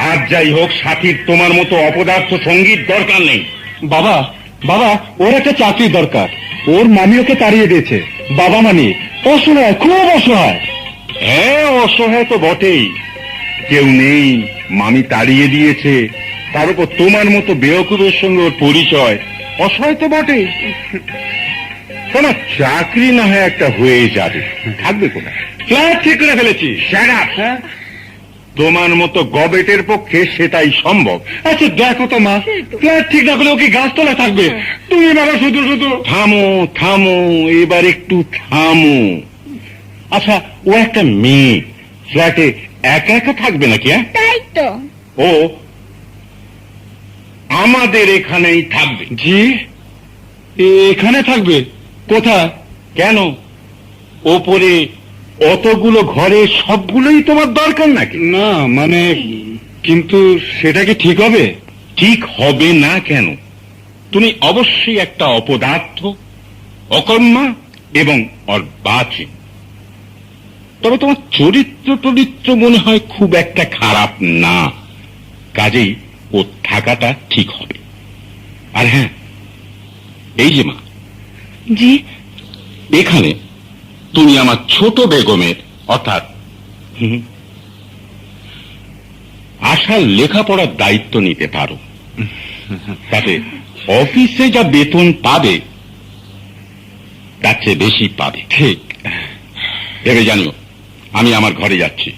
আজ যাই হোক, সাথীর তোমার মতো অপদার্থ সঙ্গীত দরকার নেই। বাবা, বাবা, ওর একটা চাকরি দরকার। ওর মামি ওকে তাড়িয়ে দিয়েছে। বাবা মানি অসহায়, খুব অসহায়। হ্যাঁ, অসহায় তো বটেই। কেউ নেই, মামি তাড়িয়ে দিয়েছে, তার উপর তোমার মতো বেয়াকুবের সঙ্গে ওর পরিচয়। অসহায় তো বটেই। কোন চাকরি না হয় একটা হয়ে যাবে, থাকবে কোথায়? ফ্ল্যাট ঠিক করে ফেলেছি। হ্যাঁ, তোমার মতো গবেটের পক্ষে সেটাই সম্ভব। আচ্ছা দেখো তো মা, ফ্ল্যাট ঠিক না করলে ও কি গাছতলায় থাকবে? তুমি বাবা শুধু শুধু। থামো থামো, এবার একটু থামো। আচ্ছা, ও একটা মেয়ে, ফ্ল্যাটে একা একা থাকবে নাকি? তাই তো। ও আমাদের এখানেই থাকবে। জি, এখানে থাকবে? কোথায়? কেন, ওপরে অতগুলো ঘরে সবগুলোই তোমার দরকার নাকি? না মানে, কিন্তু সেটা কি ঠিক হবে? ঠিক হবে না কেন? তুমি অবশ্যই একটা অপদার্থ, অকর্মা এবং অর্বাচীন। তবে তোমার চরিত্র মনে হয় খুব একটা খারাপ না, কাজেই ও থাকাটা ঠিক হবে। আর হ্যাঁ, এই যে মা, জি, এখানে তুমি আমার ছোট বেগমের অর্থাৎ আশার লেখাপড়ার দায়িত্ব নিতে পারো। তাতে অফিসে যা বেতন পাবে তার চেয়ে বেশি পাবে। ঠিক ভেবে জানিও, আমি আমার ঘরে যাচ্ছি।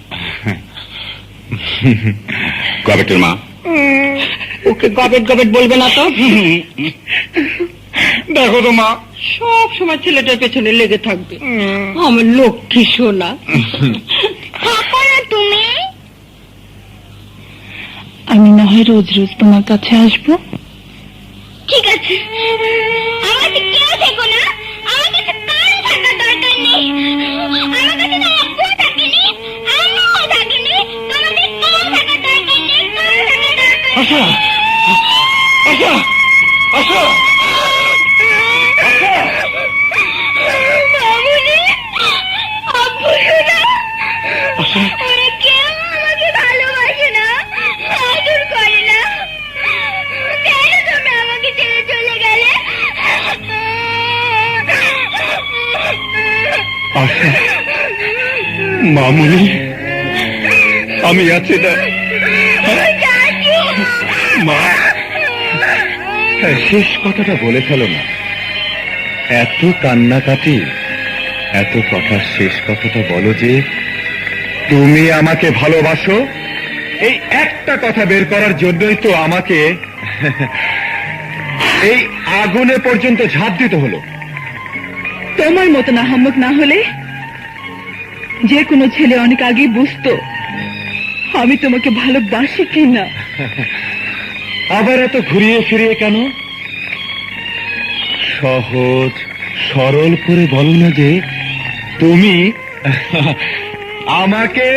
গবেটের মা, ওকে গবেট গবেট বলবে না তো। দেখো তো মা, সব সময় ছেলেটার পেছনে লেগে থাকবে। আমার লক্ষ্মী সোনা। থাকো না তুমি। আমি না হয় রোজ রোজ তোমার কাছে আসবো। ঠিক আছে, আমাকে কেউ থেকো না, আমার কাছে কারো থাকার দরকার নেই। আমার কাছে তো আব্বুও থাকেনি, আম্মুও থাকেনি, তোমাদের কারো থাকার দরকার নেই, কারো থাকার দরকার নেই। আশা, আশা, আশা, মামুনি, আব্বু শোনা, ওরা কেউ আমাকে ভালোবাসে না, আদর করে না। কেন তুমি আমাকে ছেড়ে চলে গেলে? আশা, মামুনি, আমি আছি না মা। শেষ কথাটা বলে ফেলো না। এত কান্নাকাটি, এত কথার শেষ কথাটা বলো যে তুমি আমাকে ভালোবাসো। এই একটা কথা বের করার জন্যই তো আমাকে এই আগুনে পর্যন্ত ঝাঁপ দিতে হলো। তোমার মতন আহাম্মক না হলে যে কোনো ছেলে অনেক আগেই বুঝতো আমি তোমাকে ভালোবাসি কিনা। আবার এত ঘুরিয়ে ফিরিয়ে কেন? সহজ সরল করে বলো না যে তুমি আমাকে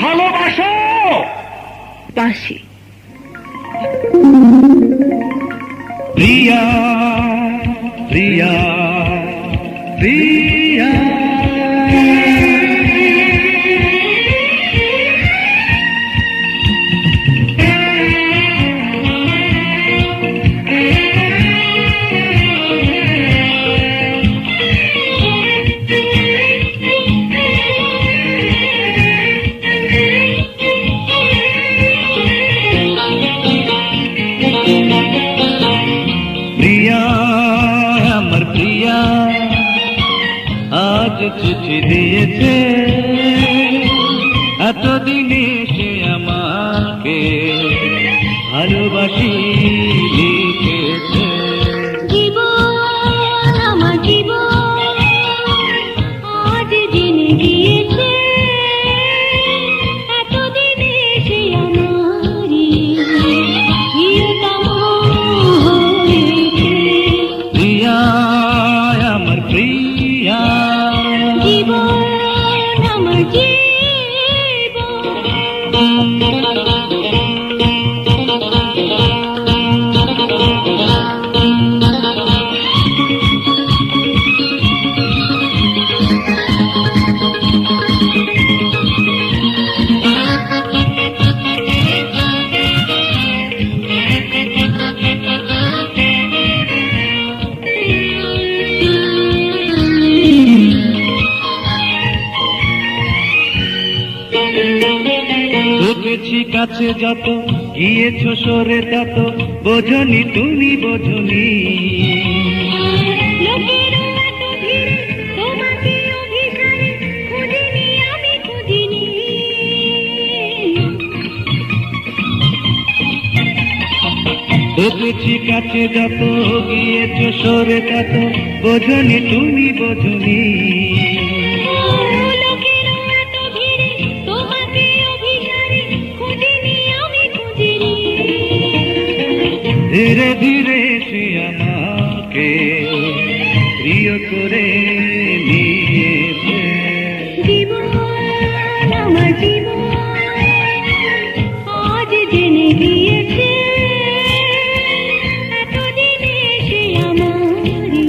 ভালোবাসো। বাসি। প্রিয়া প্রিয়া প্রিয়া, প্রিয়া আমার প্রিয়া আজ চিঠি দিয়েছে, এতদিনে সে আমাকে ভালোবাসি লিখেছে। জীবন আমার জীবন আজ জেনে গিয়েছে, এতদিনে সে আমারই প্রিয়তম হয়েছে। প্রিয়া আমার প্রিয়া, জীবন আমার জীবন। ঢুকেছি কাছে যত, গিয়েছো সরে তত, বোঝনি তুমি বোঝনি। লোকেরও এত ভিড়ে তোমাকে অভিসারে খুঁজিনি আমি খুঁজিনি। ঢুকেছি কাছে যত, গিয়েছো সরে তত, বোঝনি তুমি বোঝনি। লোকেরও এত ভিড়ে তোমাকে অভিসারে খুঁজিনি আমি খুঁজিনি। ধীরে ধীরে সে আমাকে প্রিয় করে নিয়েছে। জীবন আমার জীবন আজ জেনে গিয়েছে, এতদিনে সে আমারই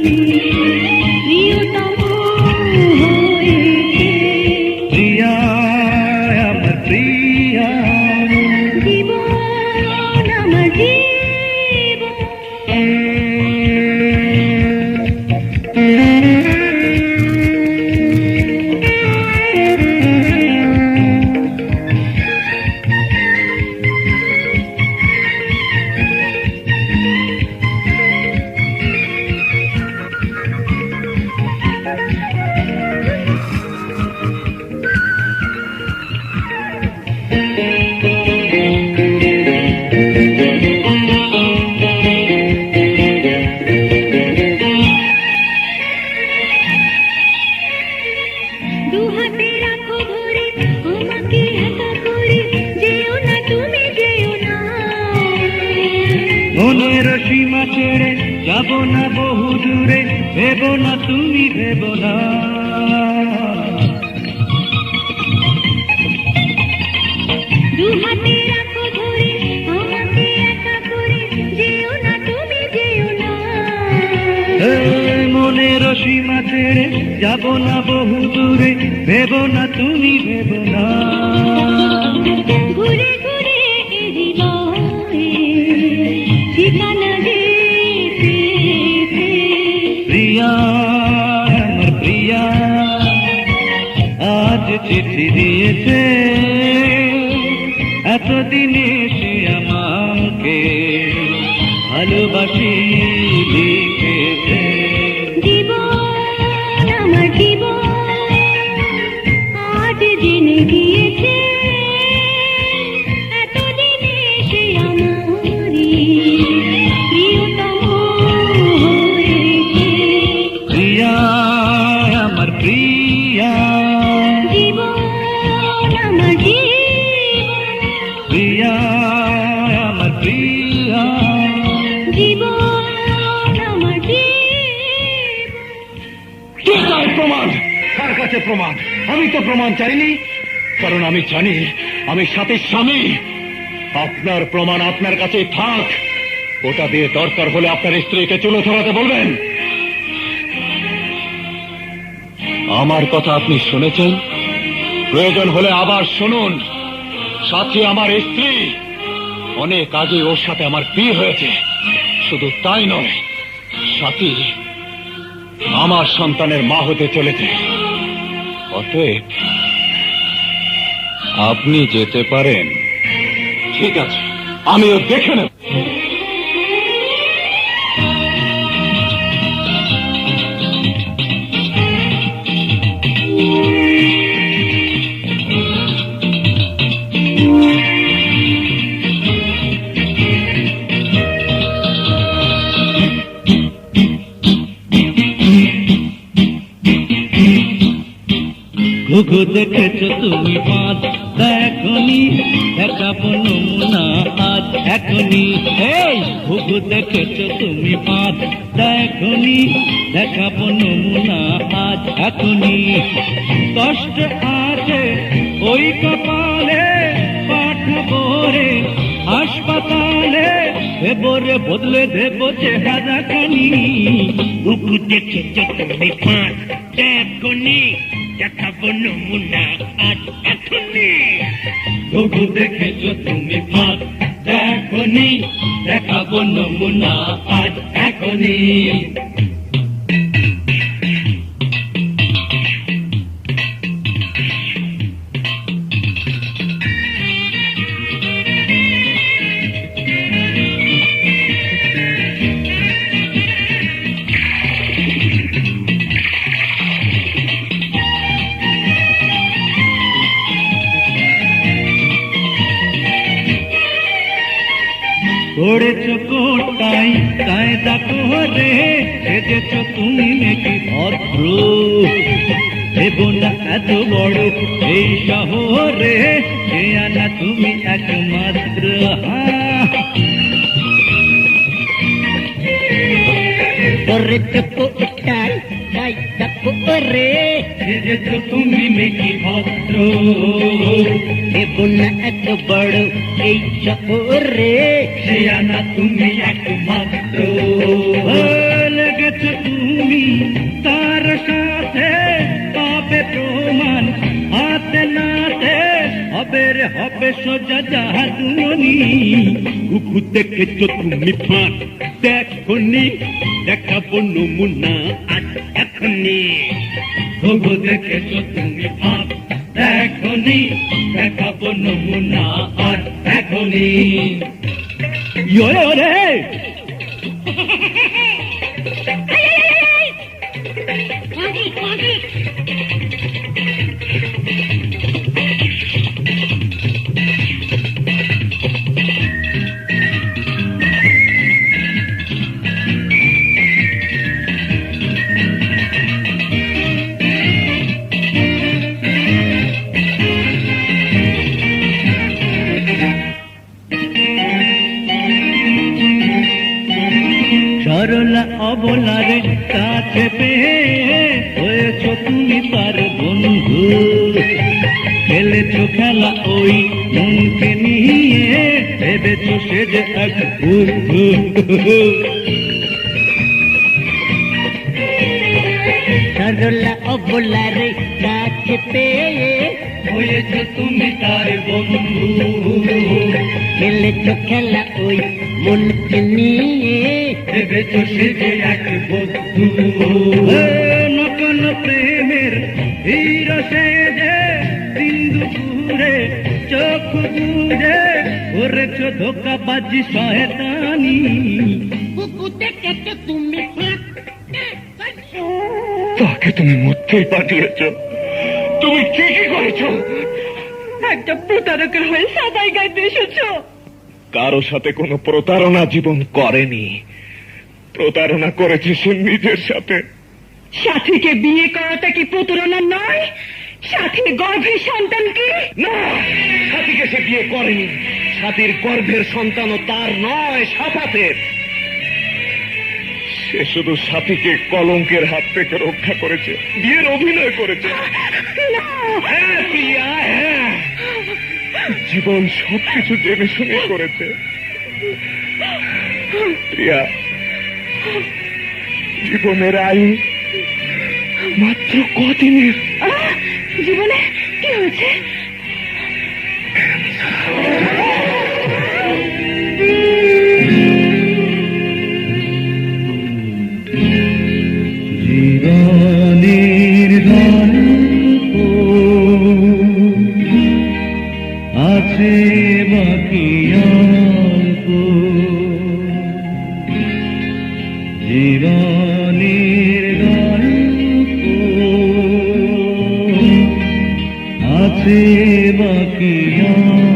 প্রিয়তম হয়েছে। প্রিয়া আমার প্রিয়া, জীবন আমার জীবন। মনের সীমা ছেড়ে যাব না বহু দূরে, ভেবো না তুমি, ভেবো না। দু হাতে রাখো ধরে আমাকে একা করে, যেও না তুমি, যেও না। মনের সীমা ছেড়ে যাব না বহু দূরে, ভেবো না তুমি, ভেবো না। ঘুরে ঘুরে হৃদয়ে ঠিকানা দিতে, প্রিয়া আমার প্রিয়া আজ চিঠি দিয়েছে, এতদিনে সে আমাকে ভালোবাসি লিখেছে। জীবন আমার জীবন আজ জেনে গিয়েছে, এতদিনে সে আমারই প্রিয়তম হয়েছে। প্রিয়া আমার প্রিয়া, জীবন আমার জীবন, প্রিয়া আমার প্রিয়া। জীবন আমার জীবন। প্রমাণ কার কাছে প্রমাণ? আমি তো প্রমাণ চাইনি, কারণ আমি জানি আমি সাথে স্বামী। আপনার প্রমাণ আপনার কাছে থাক, ওটা দিয়ে দরকার হলে আপনার স্ত্রীকে চুলো ধরাতে বলবেন। আমার কথা আপনি শুনেছেন, প্রয়োজন হলে আবার শুনুন। সাথী আমার স্ত্রী, অনেক আগে ওর সাথে আমার বিয়ে হয়েছে। শুধু তাই নয়, সাথী আমার সন্তানের মা হতে চলেছে। অতএব আপনি যেতে পারেন। ঠিক আছে, আমিও দেখে নেব। ঘুঘু দেখেছো তুমি পাঁচ, দেখনি দেখাবো নমুনা আজ এখনই। এই ঘুঘু দেখেছো তুমি পাঁচ, দেখনি দেখাবো নমুনা আজ এখনই। কষ্ট আছে ওই কপালে, পাঠাবো রে হাসপাতালে, দেবরে বদলে দেব চেহারা খানি। ঘুঘু দেখেছো তুমি পাঁচ, দেখনি দেখাবো নমুনা আজ এখনই। ঘুঘু দেখেছো তুমি পাঁচ, দেখনি দেখাবো নমুনা আজ এখনই। পড়েছ কোটাই কায়দা করে, সেজেছ তুমি নাকি ভদ্র। দেবো না এত বড় এই শহরে, সে আনা তুমি একমাত্র। পড়েছ কোটাই কায়দা করে, সেজেছ তুমি নাকি ভদ্র। দেবো না এত বড় এই শহরে, সে আনা তুমি একমাত্র। লেগেছ তুমি তার সাথে, পাবে প্রমাণ হাতে নাতে, হবে রে হবে সোজা জাহাজমনি। ঘুঘু দেখেছ তুমি পাঁচ, দেখনি দেখাবো নমুনা আজ এখনই। ঘুঘু দেখেছ তুমি পাঁচ, দেখনি দেখাবো নমুনা আজ এখনই। রে সরলা অবলারে কাছে পেয়ে হয়েছ তুমি তার বন্ধু, খেলেছ খেলা ওই মনকে নিয়ে, ভেবেছ সে যে এক বুদ্ধু। সরলা অবলারে কাছে পেয়ে হয়েছ তুমি তার বন্ধু, খেলেছ খেলা ওই মনকে নিয়ে, ভেবেছ সে যে এক বন্ধু। নকল প্রেমের ধীর সে যে সিন্ধু পুরে চোখ বুঝে করেছ ধোকাবাজি শয়তানি। তাকে তুমি মরতেই পাঠিয়েছ, তুমি ঠিকই করেছ। একটা প্রতারকের হয়ে সাদাই গাইতে এসেছ। কারো সাথে কোনো প্রতারণা জীবন করেনি, প্রতারণা করেছে সে নিজের সাথে। সাথীকে বিয়ে করাটা কি প্রতারণা নয়? সাথীর গর্ভের সন্তান কি? না, সাথীকে সে বিয়ে করেনি। সাথীর গর্ভের সন্তানও তার নয়, সাফাতের। সে শুধু সাথীকে কলঙ্কের হাত থেকে রক্ষা করেছে, বিয়ের অভিনয় করেছে। হ্যাঁ প্রিয়া, হ্যাঁ, জীবন সবকিছু জেনে শুনে করেছে। প্রিয়া, জীবনের আয়ু মাত্র কদিনের। জীবনে কি হয়েছে? জীবনের গল্প আছে বাকি অল্প, জীবনের গল্প আছে বাকি অল্প।